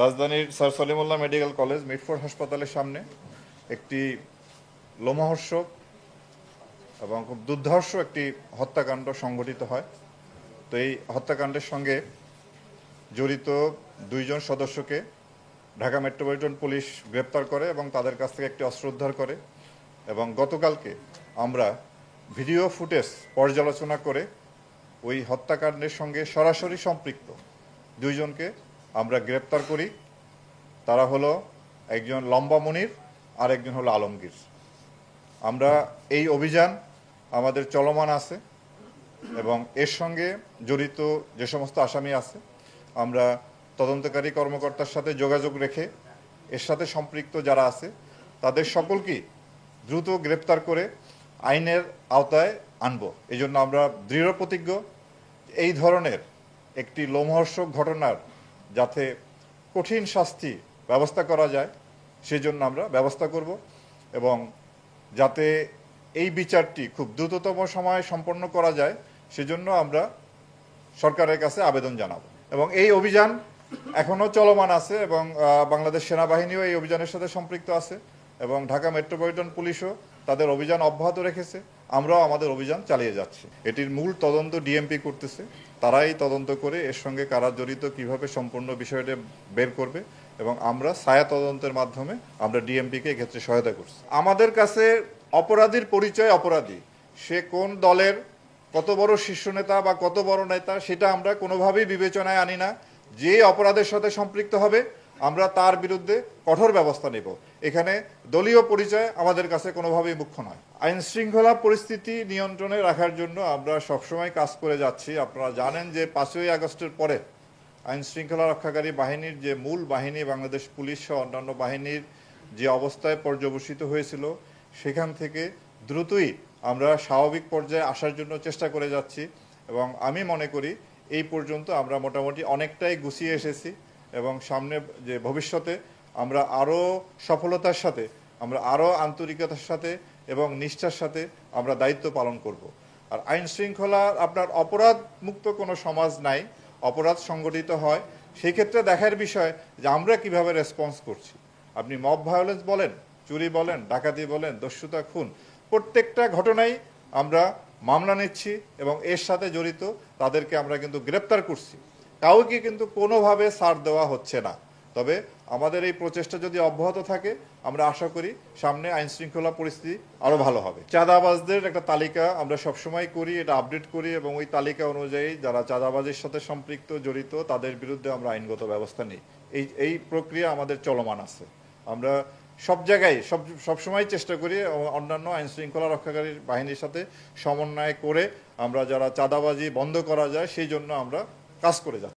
রাজধানীর sir Salimullah medical college Mitford হাসপাতালের সামনে একটি লোমহর্ষক এবং খুব দুর্ধর্ষ একটি হত্যাকাণ্ড সংঘটিত হয়। তো এই হত্যাকাণ্ডের সঙ্গে জড়িত দুইজন সদস্যকে ঢাকা মেট্রোপলিটন পুলিশ গ্রেপ্তার করে এবং তাদের কাছ থেকে একটি অস্ত্র উদ্ধার করে। এবং গতকালকে আমরা ভিডিও ফুটেজ পর্যালোচনা করে ওই হত্যাকাণ্ডের সঙ্গে সরাসরি সম্পৃক্ত দুইজনকে আমরা গ্রেপ্তার করি। তারা হলো একজন লম্বা মনির আর একজন হলো আলমগীর। আমরা এই অভিযান আমাদের চলমান আছে এবং এর সঙ্গে জড়িত যে সমস্ত আসামি আছে আমরা তদন্তকারী কর্মকর্তার সাথে যোগাযোগ রেখে এর সাথে সম্পৃক্ত যারা আছে তাদের সকলকেই দ্রুত গ্রেপ্তার করে আইনের আওতায় আনব। এই জন্য আমরা দৃঢ় প্রতিজ্ঞ এই ধরনের একটি লোমহর্ষক ঘটনার যাতে কঠিন শাস্তি ব্যবস্থা করা যায় সেজন্য আমরা ব্যবস্থা করব এবং যাতে এই বিচারটি খুব দ্রুততম সময়ে সম্পন্ন করা যায় সেজন্য আমরা সরকারের কাছে আবেদন জানাবো। এবং এই অভিযান এখনও চলমান আছে এবং বাংলাদেশ সেনাবাহিনীও এই অভিযানের সাথে সম্পৃক্ত আছে এবং ঢাকা মেট্রোপলিটন পুলিশও তাদের অভিযান অব্যাহত রেখেছে। আমরাও আমাদের অভিযান চালিয়ে যাচ্ছি। এটির মূল তদন্ত ডিএমপি করতেছে, তারাই তদন্ত করে এর সঙ্গে কারা জড়িত কীভাবে সম্পূর্ণ বিষয়টা বের করবে এবং আমরা ছায়া তদন্তের মাধ্যমে আমরা ডিএমপিকে এক্ষেত্রে সহায়তা করছি। আমাদের কাছে অপরাধীর পরিচয় অপরাধী, সে কোন দলের কত বড় শীর্ষ নেতা বা কত বড় নেতা সেটা আমরা কোনোভাবেই বিবেচনায় আনি না। যে অপরাধের সাথে সম্পৃক্ত হবে আমরা তার বিরুদ্ধে কঠোর ব্যবস্থা নেব। এখানে দলীয় পরিচয় আমাদের কাছে কোনোভাবেই মুখ্য নয়। আইন শৃঙ্খলা পরিস্থিতি নিয়ন্ত্রণে রাখার জন্য আমরা সবসময় কাজ করে যাচ্ছি। আপনারা জানেন যে 5ই আগস্টের পরে আইন শৃঙ্খলা রক্ষাকারী বাহিনীর যে মূল বাহিনী বাংলাদেশ পুলিশ সহ অন্যান্য বাহিনীর যে অবস্থায় পর্যবসিত হয়েছিল সেখান থেকে দ্রুতই আমরা স্বাভাবিক পর্যায়ে আসার জন্য চেষ্টা করে যাচ্ছি এবং আমি মনে করি এই পর্যন্ত আমরা মোটামুটি অনেকটাই গুছিয়ে এসেছি এবং সামনে যে ভবিষ্যতে আমরা আরও সফলতার সাথে আমরা আরও আন্তরিকতার সাথে এবং নিষ্ঠার সাথে আমরা দায়িত্ব পালন করব। আর আইন শৃঙ্খলা আপনার অপরাধ মুক্ত কোনো সমাজ নাই, অপরাধ সংগঠিত হয়। সেই ক্ষেত্রে দেখার বিষয় যে আমরা কিভাবে রেসপন্স করছি। আপনি মব ভায়োলেন্স বলেন, চুরি বলেন, ডাকাতি বলেন, দস্যুতা, খুন, প্রত্যেকটা ঘটনাই আমরা মামলা নিচ্ছি এবং এর সাথে জড়িত তাদেরকে আমরা কিন্তু গ্রেপ্তার করছি। কাউকে কিন্তু কোনোভাবে ছাড় দেওয়া হচ্ছে না। তবে আমাদের এই প্রচেষ্টা যদি অব্যাহত থাকে আমরা আশা করি সামনে আইন শৃঙ্খলা পরিস্থিতি আরও ভালো হবে। চাঁদাবাজদের একটা তালিকা আমরা সবসময় করি, এটা আপডেট করি এবং ওই তালিকা অনুযায়ী যারা চাঁদাবাজির সাথে সম্পৃক্ত জড়িত তাদের বিরুদ্ধে আমরা আইনগত ব্যবস্থা নিই। এই প্রক্রিয়া আমাদের চলমান আছে। আমরা সব জায়গায় সবসময় চেষ্টা করি অন্যান্য আইন শৃঙ্খলা রক্ষাকারী বাহিনীর সাথে সমন্বয় করে আমরা যারা চাঁদাবাজি বন্ধ করা যায় সেই জন্য আমরা কাজ করে যাচ্ছি।